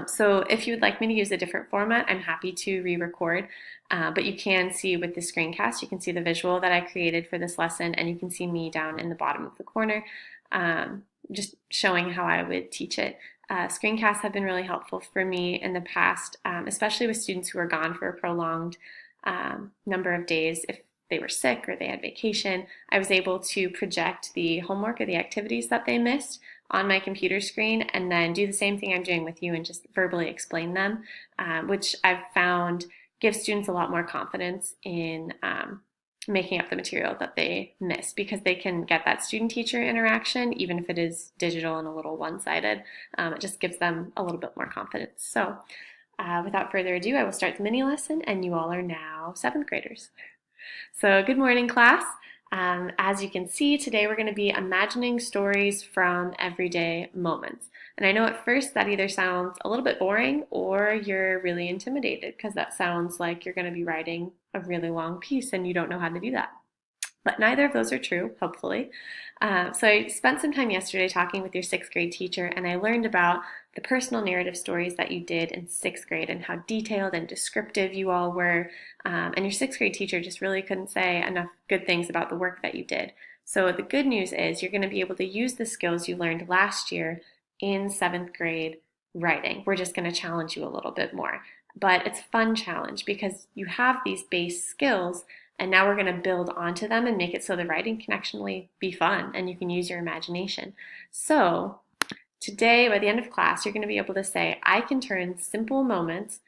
So if you would like me to use a different format, I'm happy to re-record, but you can see with the screencast, you can see the visual that I created for this lesson, and you can see me down in the bottom of the corner, just showing how I would teach it. Screencasts have been really helpful for me in the past, especially with students who are gone for a prolonged number of days. If they were sick or they had vacation, I was able to project the homework or the activities that they missed on my computer screen and then do the same thing I'm doing with you and just verbally explain them, which I've found gives students a lot more confidence in making up the material that they miss because they can get that student-teacher interaction, even if it is digital and a little one-sided. It just gives them a little bit more confidence. So without further ado, I will start the mini lesson, and you all are now 7th graders. So good morning, class. As you can see, today we're going to be imagining stories from everyday moments. And I know at first that either sounds a little bit boring or you're really intimidated because that sounds like you're going to be writing a really long piece and you don't know how to do that. But neither of those are true, hopefully. So I spent some time yesterday talking with your 6th grade teacher, and I learned about the personal narrative stories that you did in 6th grade and how detailed and descriptive you all were. And your 6th grade teacher just really couldn't say enough good things about the work that you did. So the good news is you're going to be able to use the skills you learned last year in 7th grade writing. We're just going to challenge you a little bit more. But it's a fun challenge because you have these base skills and now we're going to build onto them and make it so the writing can actually be fun and you can use your imagination. So today, by the end of class, you're going to be able to say, I can turn simple moments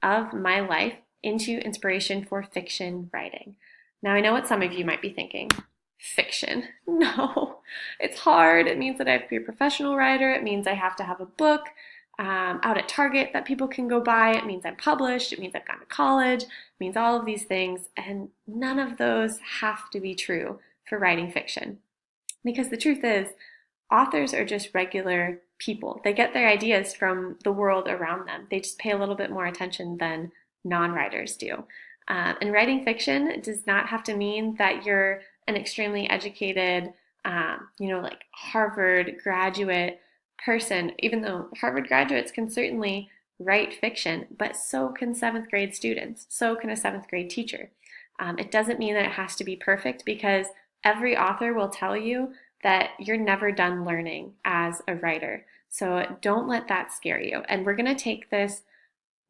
of my life into inspiration for fiction writing. Now, I know what some of you might be thinking. Fiction. No, it's hard. It means that I have to be a professional writer. It means I have to have a book out at Target that people can go buy. It means I'm published. It means I've gone to college. It means all of these things. And none of those have to be true for writing fiction. Because the truth is, authors are just regular people. They get their ideas from the world around them. They just pay a little bit more attention than non-writers do. And writing fiction does not have to mean that you're an extremely educated, like Harvard graduate person, even though Harvard graduates can certainly write fiction, but so can 7th grade students, so can a 7th grade teacher. It doesn't mean that it has to be perfect because every author will tell you that you're never done learning as a writer. So don't let that scare you. And we're going to take this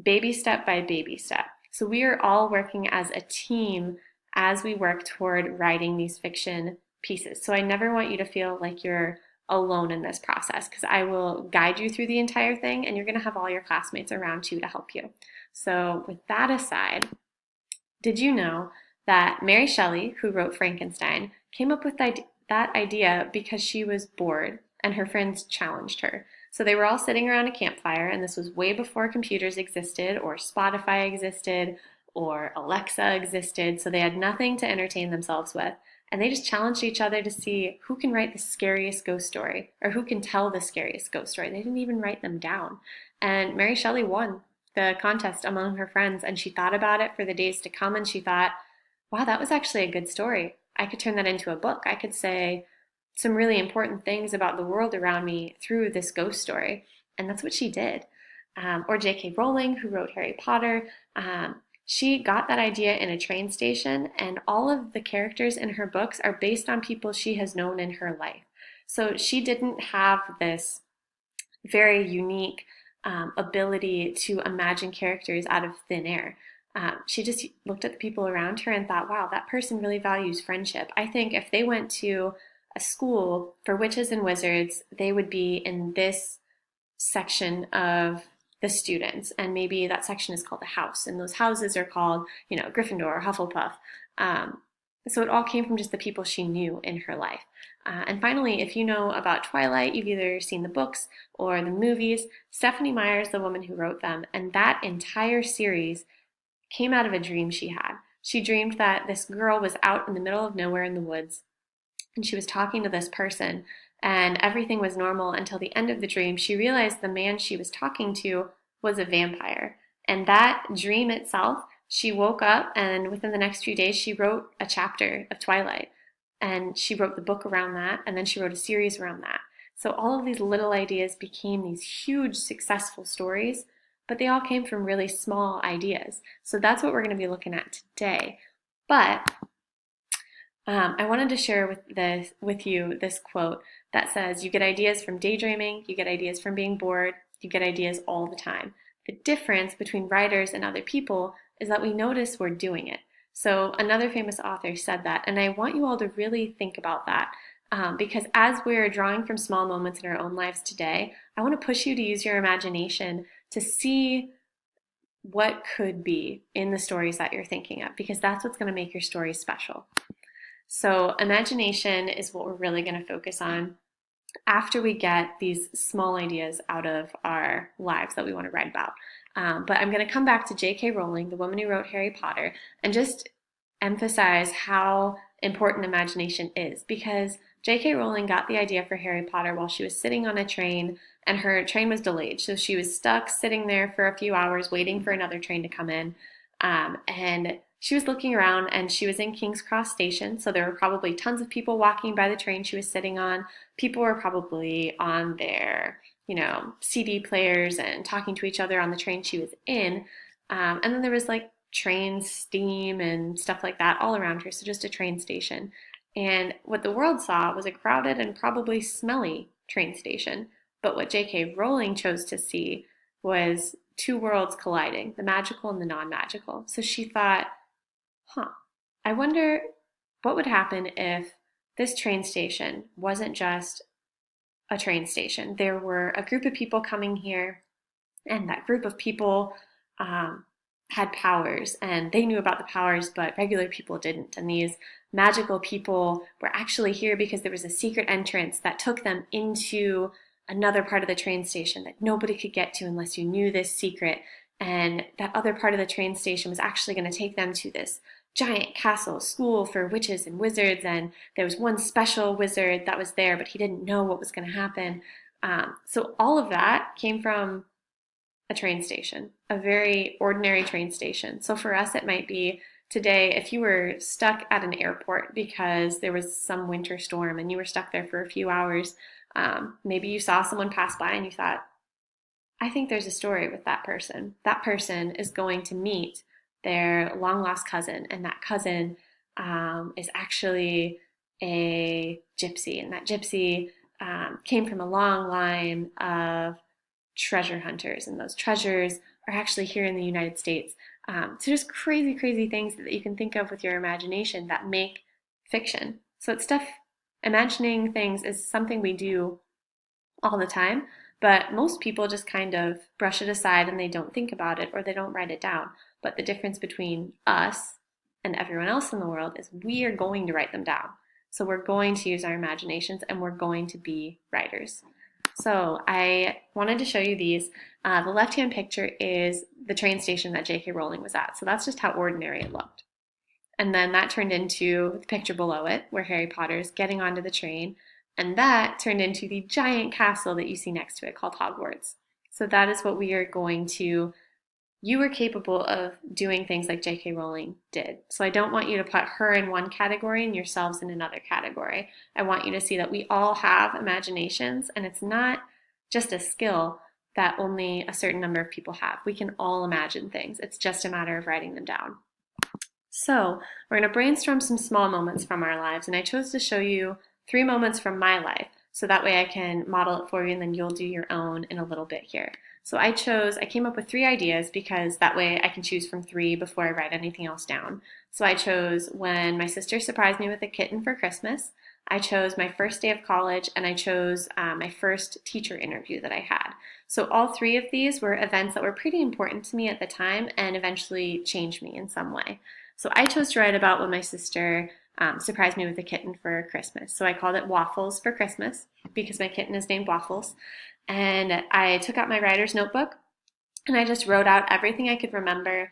baby step by baby step. So we are all working as a team as we work toward writing these fiction pieces. So I never want you to feel like you're alone in this process because I will guide you through the entire thing and you're going to have all your classmates around you to help you. So with that aside, did you know that Mary Shelley, who wrote Frankenstein, came up with that idea because she was bored and her friends challenged her? So they were all sitting around a campfire, and this was way before computers existed or Spotify existed or Alexa existed, so they had nothing to entertain themselves with. And they just challenged each other to see who can write the scariest ghost story or who can tell the scariest ghost story. They didn't even write them down. And Mary Shelley won the contest among her friends, and she thought about it for the days to come, and she thought, wow, that was actually a good story. I could turn that into a book. I could say some really important things about the world around me through this ghost story. And that's what she did. Or J.K. Rowling, who wrote Harry Potter, she got that idea in a train station, and all of the characters in her books are based on people she has known in her life. So she didn't have this very unique ability to imagine characters out of thin air. She just looked at the people around her and thought, wow, that person really values friendship. I think if they went to a school for witches and wizards, they would be in this section of the students, and maybe that section is called a house, and those houses are called, Gryffindor or Hufflepuff. So it all came from just the people she knew in her life. And finally, if you know about Twilight, you've either seen the books or the movies. Stephanie Meyer is the woman who wrote them, and that entire series came out of a dream she had. She dreamed that this girl was out in the middle of nowhere in the woods, and she was talking to this person, and everything was normal until the end of the dream. She realized the man she was talking to was a vampire. And that dream itself, she woke up, and within the next few days, she wrote a chapter of Twilight. And she wrote the book around that, and then she wrote a series around that. So all of these little ideas became these huge successful stories, but they all came from really small ideas. So that's what we're going to be looking at today. But I wanted to share with you this quote that says, "You get ideas from daydreaming, you get ideas from being bored, you get ideas all the time. The difference between writers and other people is that we notice we're doing it." So another famous author said that, and I want you all to really think about that. Because as we're drawing from small moments in our own lives today, I want to push you to use your imagination to see what could be in the stories that you're thinking of, because that's what's going to make your story special. So imagination is what we're really going to focus on after we get these small ideas out of our lives that we want to write about. But I'm going to come back to J.K. Rowling, the woman who wrote Harry Potter, and just emphasize how important imagination is, because J.K. Rowling got the idea for Harry Potter while she was sitting on a train and her train was delayed. So she was stuck sitting there for a few hours waiting for another train to come in. And she was looking around and she was in King's Cross Station. So there were probably tons of people walking by the train she was sitting on. People were probably on their, CD players and talking to each other on the train she was in. And then there was like train steam and stuff like that all around her. So just a train station. And what the world saw was a crowded and probably smelly train station. But what J.K. Rowling chose to see was two worlds colliding, the magical and the non-magical. So she thought, I wonder what would happen if this train station wasn't just a train station. There were a group of people coming here, and that group of people had powers, and they knew about the powers, but regular people didn't. And these magical people were actually here because there was a secret entrance that took them into another part of the train station that nobody could get to unless you knew this secret. And that other part of the train station was actually going to take them to this giant castle, school for witches and wizards, and there was one special wizard that was there, but he didn't know what was going to happen. So all of that came from a train station, a very ordinary train station. So for us, it might be today, if you were stuck at an airport because there was some winter storm and you were stuck there for a few hours, maybe you saw someone pass by and you thought, I think there's a story with that person. That person is going to meet their long lost cousin, and that cousin is actually a gypsy, and that gypsy came from a long line of treasure hunters, and those treasures are actually here in the United States. So just crazy, crazy things that you can think of with your imagination that make fiction. So it's stuff, imagining things is something we do all the time, but most people just kind of brush it aside and they don't think about it or they don't write it down. But the difference between us and everyone else in the world is we are going to write them down. So we're going to use our imaginations and we're going to be writers. So I wanted to show you these. The left-hand picture is the train station that J.K. Rowling was at. So that's just how ordinary it looked. And then that turned into the picture below it, where Harry Potter is getting onto the train. And that turned into the giant castle that you see next to it called Hogwarts. So that is what we are going to, you are capable of doing things like J.K. Rowling did. So I don't want you to put her in one category and yourselves in another category. I want you to see that we all have imaginations, and it's not just a skill that only a certain number of people have. We can all imagine things. It's just a matter of writing them down. So we're going to brainstorm some small moments from our lives, and I chose to show you 3 moments from my life, so that way I can model it for you and then you'll do your own in a little bit here. So I came up with 3 ideas because that way I can choose from 3 before I write anything else down. So I chose when my sister surprised me with a kitten for Christmas, I chose my first day of college, and I chose my first teacher interview that I had. So all 3 of these were events that were pretty important to me at the time and eventually changed me in some way. So I chose to write about when my sister surprised me with a kitten for Christmas. So I called it Waffles for Christmas because my kitten is named Waffles. And I took out my writer's notebook and I just wrote out everything I could remember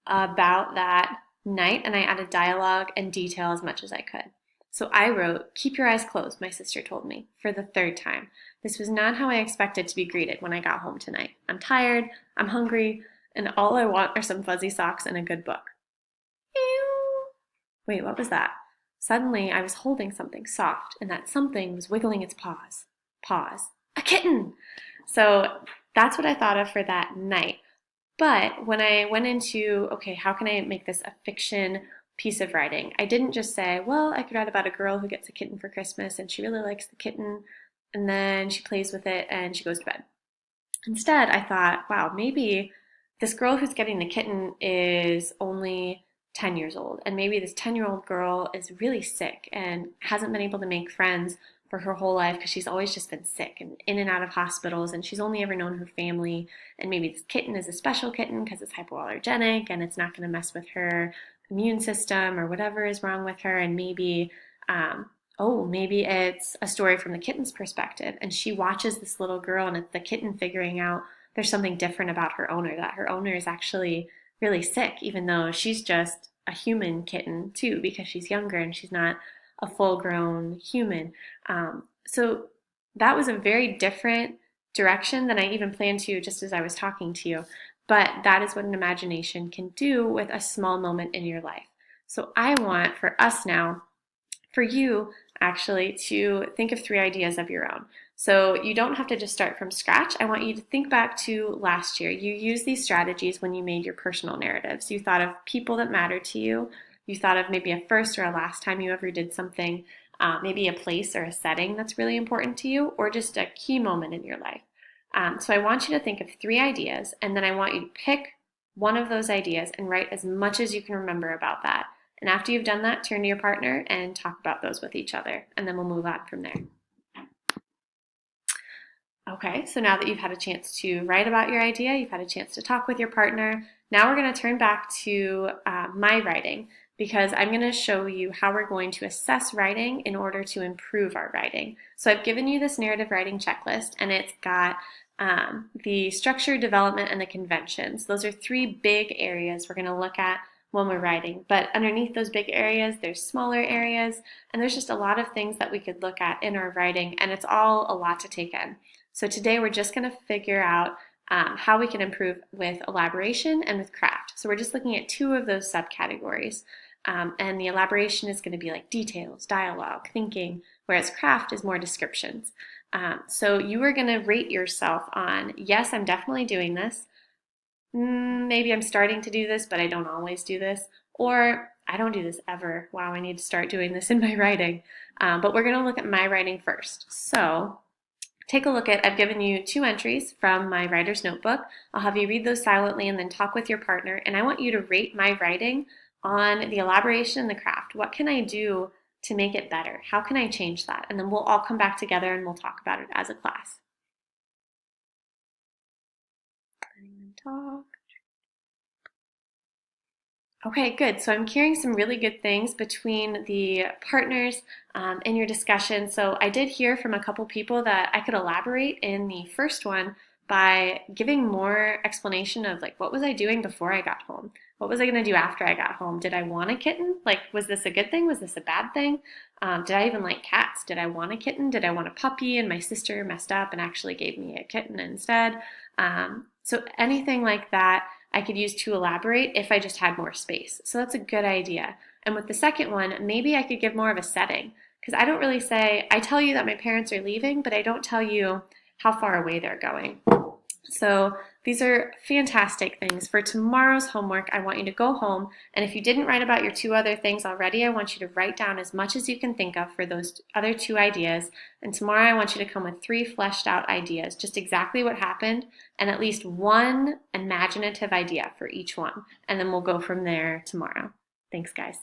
about that night, and I added dialogue and detail as much as I could. So I wrote, "Keep your eyes closed," my sister told me, for the 3rd time. This was not how I expected to be greeted when I got home tonight. I'm tired, I'm hungry, and all I want are some fuzzy socks and a good book. Ew. Wait, what was that? Suddenly, I was holding something soft, and that something was wiggling its paws. pause, a kitten. So that's what I thought of for that night. But when I went into, okay, how can I make this a fiction piece of writing? I didn't just say, well, I could write about a girl who gets a kitten for Christmas and she really likes the kitten and then she plays with it and she goes to bed. Instead, I thought, wow, maybe this girl who's getting the kitten is only 10 years old, and maybe this 10-year-old girl is really sick and hasn't been able to make friends for her whole life because she's always just been sick and in and out of hospitals, and she's only ever known her family. And maybe this kitten is a special kitten because it's hypoallergenic and it's not going to mess with her immune system or whatever is wrong with her. And maybe oh, maybe it's a story from the kitten's perspective, and she watches this little girl, and it's the kitten figuring out there's something different about her owner, that her owner is actually really sick, even though she's just a human kitten too, because she's younger and she's not a full grown human. So that was a very different direction than I even planned to just as I was talking to you. But that is what an imagination can do with a small moment in your life. So I want for us now, for you actually, to think of 3 ideas of your own. So you don't have to just start from scratch. I want you to think back to last year. You used these strategies when you made your personal narratives. You thought of people that mattered to you. You thought of maybe a first or a last time you ever did something, maybe a place or a setting that's really important to you, or just a key moment in your life. So I want you to think of 3 ideas, and then I want you to pick one of those ideas and write as much as you can remember about that. And after you've done that, turn to your partner and talk about those with each other, and then we'll move on from there. Okay, so now that you've had a chance to write about your idea, you've had a chance to talk with your partner, now we're going to turn back to my writing, because I'm going to show you how we're going to assess writing in order to improve our writing. So I've given you this narrative writing checklist, and it's got the structure, development, and the conventions. Those are 3 big areas we're going to look at when we're writing. But underneath those big areas, there's smaller areas, and there's just a lot of things that we could look at in our writing, and it's all a lot to take in. So today we're just going to figure out how we can improve with elaboration and with craft. So we're just looking at 2 of those subcategories. And the elaboration is going to be like details, dialogue, thinking, whereas craft is more descriptions. So you are going to rate yourself on, yes, I'm definitely doing this. Maybe I'm starting to do this, but I don't always do this. Or I don't do this ever. Wow, I need to start doing this in my writing. But we're going to look at my writing first. So take a look at, I've given you 2 entries from my writer's notebook. I'll have you read those silently and then talk with your partner. And I want you to rate my writing on the elaboration and the craft. What can I do to make it better? How can I change that? And then we'll all come back together and we'll talk about it as a class. Letting them talk. Okay, good. So I'm hearing some really good things between the partners in your discussion. So I did hear from a couple people that I could elaborate in the first one by giving more explanation of like, what was I doing before I got home? What was I going to do after I got home? Did I want a kitten? Like, was this a good thing? Was this a bad thing? Did I even like cats? Did I want a kitten? Did I want a puppy? And my sister messed up and actually gave me a kitten instead. So anything like that I could use to elaborate if I just had more space. So that's a good idea. And with the second one, maybe I could give more of a setting, because I don't really say, I tell you that my parents are leaving, but I don't tell you how far away they're going. So these are fantastic things. For tomorrow's homework, I want you to go home, and if you didn't write about your 2 other things already, I want you to write down as much as you can think of for those other 2 ideas. And tomorrow I want you to come with 3 fleshed out ideas, just exactly what happened, and at least 1 imaginative idea for each one. And then we'll go from there tomorrow. Thanks, guys.